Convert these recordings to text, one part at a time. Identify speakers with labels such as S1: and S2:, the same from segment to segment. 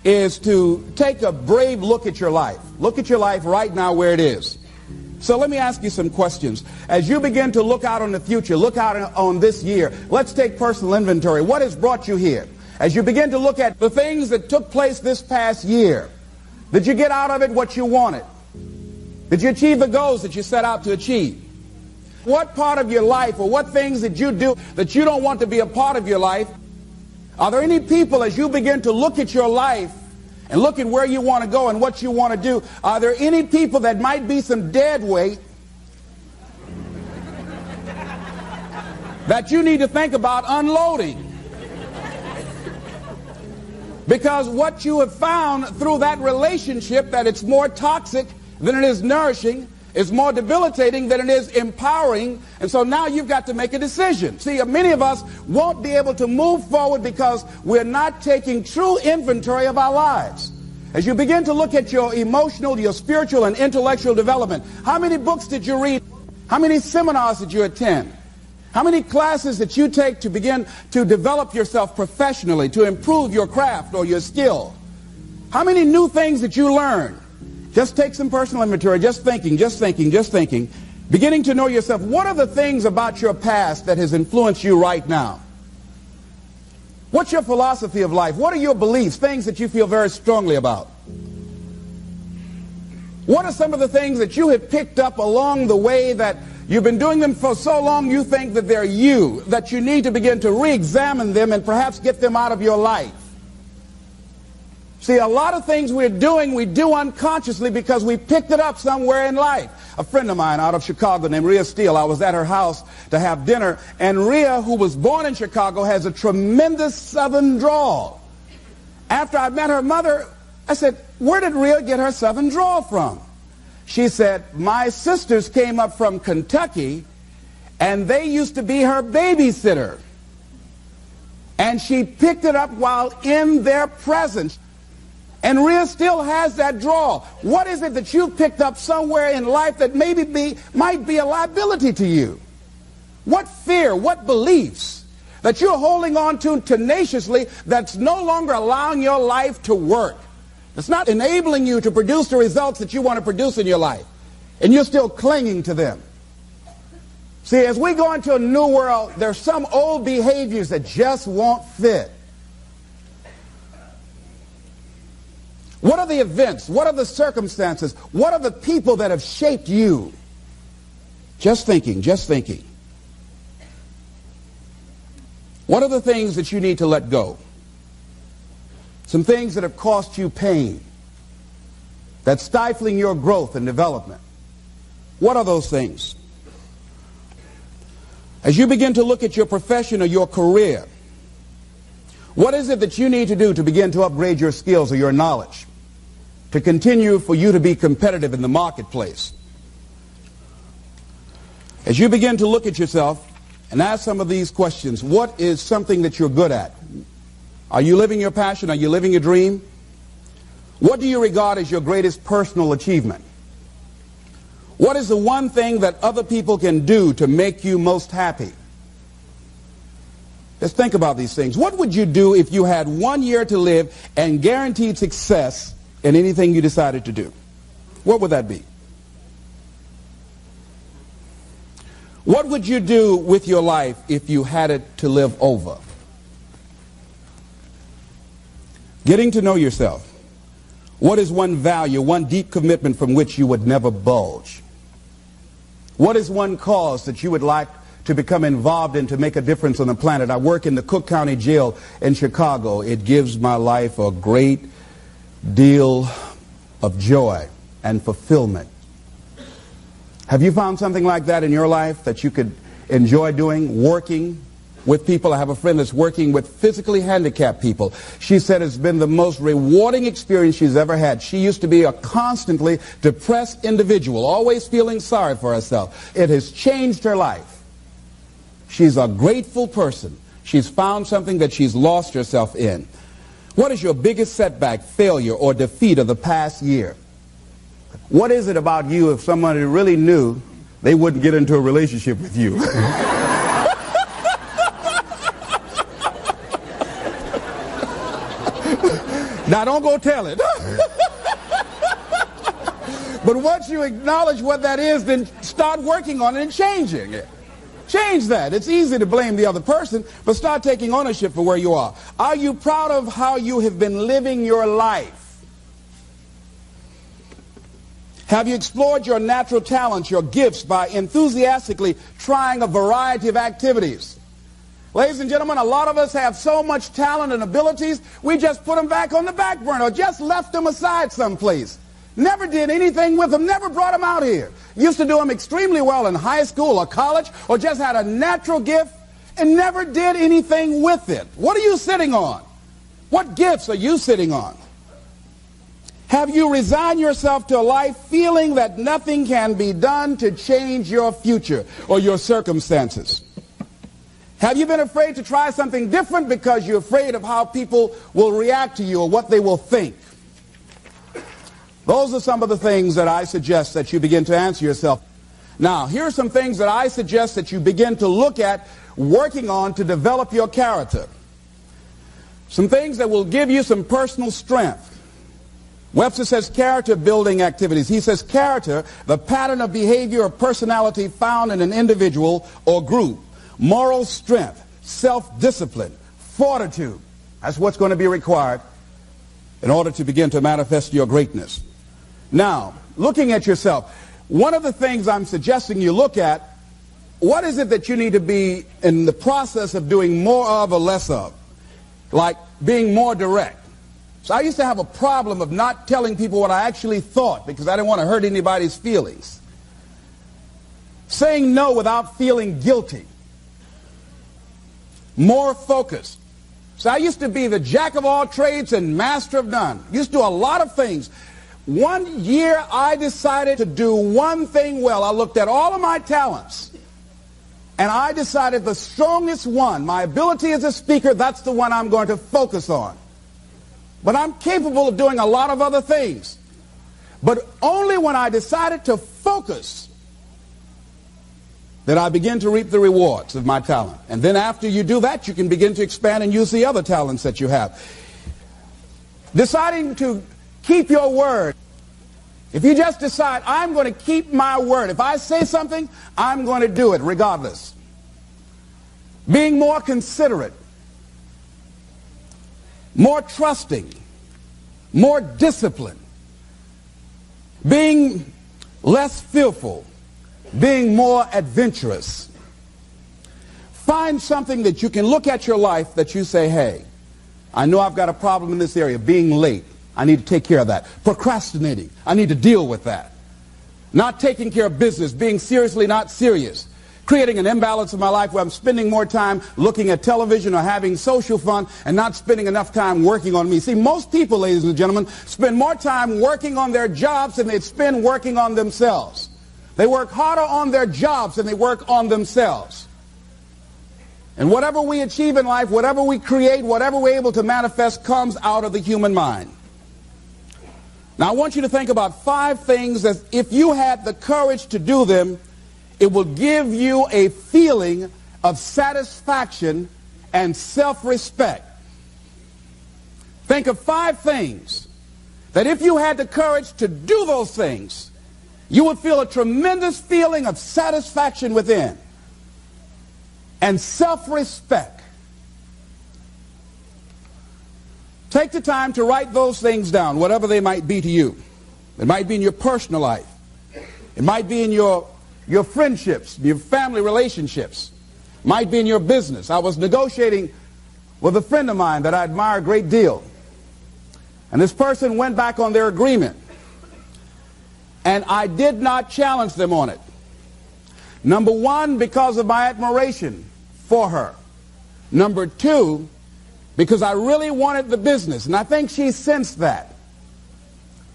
S1: is to take a brave look at your life. Look at your life right now where it is. So let me ask you some questions. As you begin to look out on the future, look out on this year, let's take personal inventory. What has brought you here? As you begin to look at the things that took place this past year, did you get out of it what you wanted? Did you achieve the goals that you set out to achieve? What part of your life or what things did you do that you don't want to be a part of your life? Are there any people, as you begin to look at your life and look at where you want to go and what you want to do, are there any people that might be some dead weight that you need to think about unloading? Because what you have found through that relationship, that it's more toxic than it is nourishing, is more debilitating than it is empowering, and so now you've got to make a decision. See, many of us won't be able to move forward because we're not taking true inventory of our lives. As you begin to look at your emotional, your spiritual, and intellectual development, how many books did you read? How many seminars did you attend? How many classes that you take to begin to develop yourself professionally, to improve your craft or your skill? How many new things that you learn? Just take some personal inventory, just thinking. Beginning to know yourself. What are the things about your past that has influenced you right now? What's your philosophy of life? What are your beliefs, things that you feel very strongly about? What are some of the things that you have picked up along the way that you've been doing them for so long you think that they're you, that you need to begin to re-examine them and perhaps get them out of your life? See, a lot of things we do unconsciously because we picked it up somewhere in life. A friend of mine out of Chicago named Rhea Steele, I was at her house to have dinner, and Rhea, who was born in Chicago, has a tremendous southern drawl. After I met her mother, I said, where did Rhea get her southern drawl from? She said, my sisters came up from Kentucky, and they used to be her babysitter. And she picked it up while in their presence. And Rhea still has that drawl. What is it that you've picked up somewhere in life that might be a liability to you? What fear, what beliefs that you're holding on to tenaciously that's no longer allowing your life to work? It's not enabling you to produce the results that you want to produce in your life. And you're still clinging to them. See, as we go into a new world, there's some old behaviors that just won't fit. What are the events? What are the circumstances? What are the people that have shaped you? Just thinking. What are the things that you need to let go? Some things that have cost you pain, that's stifling your growth and development. What are those things? As you begin to look at your profession or your career, what is it that you need to do to begin to upgrade your skills or your knowledge, to continue for you to be competitive in the marketplace? As you begin to look at yourself and ask some of these questions, what is something that you're good at? Are you living your passion? Are you living your dream? What do you regard as your greatest personal achievement? What is the one thing that other people can do to make you most happy? Just think about these things. What would you do if you had 1 year to live and guaranteed success in anything you decided to do? What would that be? What would you do with your life if you had it to live over? Getting to know yourself. What is one value, one deep commitment from which you would never budge? What is one cause that you would like to become involved in to make a difference on the planet? I work in the Cook County Jail in Chicago. It gives my life a great deal of joy and fulfillment. Have you found something like that in your life that you could enjoy doing, working with people? I have a friend that's working with physically handicapped people. She said it's been the most rewarding experience she's ever had. She used to be a constantly depressed individual, always feeling sorry for herself. It has changed her life. She's a grateful person. She's found something that she's lost herself in. What is your biggest setback, failure, or defeat of the past year? What is it about you, if somebody really knew, they wouldn't get into a relationship with you? Now don't go tell it. But once you acknowledge what that is, then start working on it and changing it. Change that. It's easy to blame the other person, but start taking ownership for where you are. Are you proud of how you have been living your life? Have you explored your natural talents, your gifts, by enthusiastically trying a variety of activities? Ladies and gentlemen, a lot of us have so much talent and abilities, we just put them back on the back burner or just left them aside someplace. Never did anything with them, never brought them out here. Used to do them extremely well in high school or college, or just had a natural gift and never did anything with it. What are you sitting on? What gifts are you sitting on? Have you resigned yourself to a life feeling that nothing can be done to change your future or your circumstances? Have you been afraid to try something different because you're afraid of how people will react to you or what they will think? Those are some of the things that I suggest that you begin to answer yourself. Now, here are some things that I suggest that you begin to look at working on to develop your character. Some things that will give you some personal strength. Webster says character building activities. He says character, the pattern of behavior or personality found in an individual or group. Moral strength, self-discipline, fortitude. That's what's going to be required in order to begin to manifest your greatness. Now, looking at yourself, one of the things I'm suggesting you look at, what is it that you need to be in the process of doing more of or less of? Like being more direct. So I used to have a problem of not telling people what I actually thought because I didn't want to hurt anybody's feelings. Saying no without feeling guilty. More focused. So I used to be the jack of all trades and master of none. Used to do a lot of things. One year I decided to do one thing well. I looked at all of my talents and I decided the strongest one, my ability as a speaker, that's the one I'm going to focus on. But I'm capable of doing a lot of other things. But only when I decided to focus that I begin to reap the rewards of my talent. And then after you do that, you can begin to expand and use the other talents that you have. Deciding to keep your word. If you just decide, I'm going to keep my word. If I say something, I'm going to do it regardless. Being more considerate. More trusting. More disciplined. Being less fearful. Being more adventurous. Find something that you can look at your life that you say, hey, I know I've got a problem in this area, being late. I need to take care of that. Procrastinating. I need to deal with that. Not taking care of business, being seriously not serious. Creating an imbalance in my life where I'm spending more time looking at television or having social fun and not spending enough time working on me. See, most people, ladies and gentlemen, spend more time working on their jobs than they spend working on themselves. They work harder on their jobs than they work on themselves. And whatever we achieve in life, whatever we create, whatever we're able to manifest comes out of the human mind. Now I want you to think about 5 things that if you had the courage to do them, it will give you a feeling of satisfaction and self-respect. Think of 5 things that if you had the courage to do those things, you would feel a tremendous feeling of satisfaction within and self-respect. Take the time to write those things down, whatever they might be to you. It might be in your personal life. It might be in your friendships, your family relationships. It might be in your business. I was negotiating with a friend of mine that I admire a great deal. And this person went back on their agreement. And I did not challenge them on it. Number 1, because of my admiration for her. Number 2, because I really wanted the business, and I think she sensed that.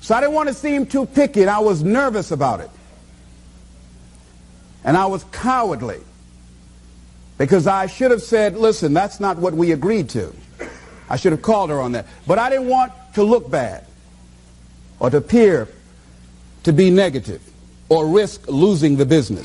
S1: So I didn't want to seem too picky, and I was nervous about it. And I was cowardly, because I should have said, listen, that's not what we agreed to. I should have called her on that. But I didn't want to look bad, or to appear to be negative, or risk losing the business.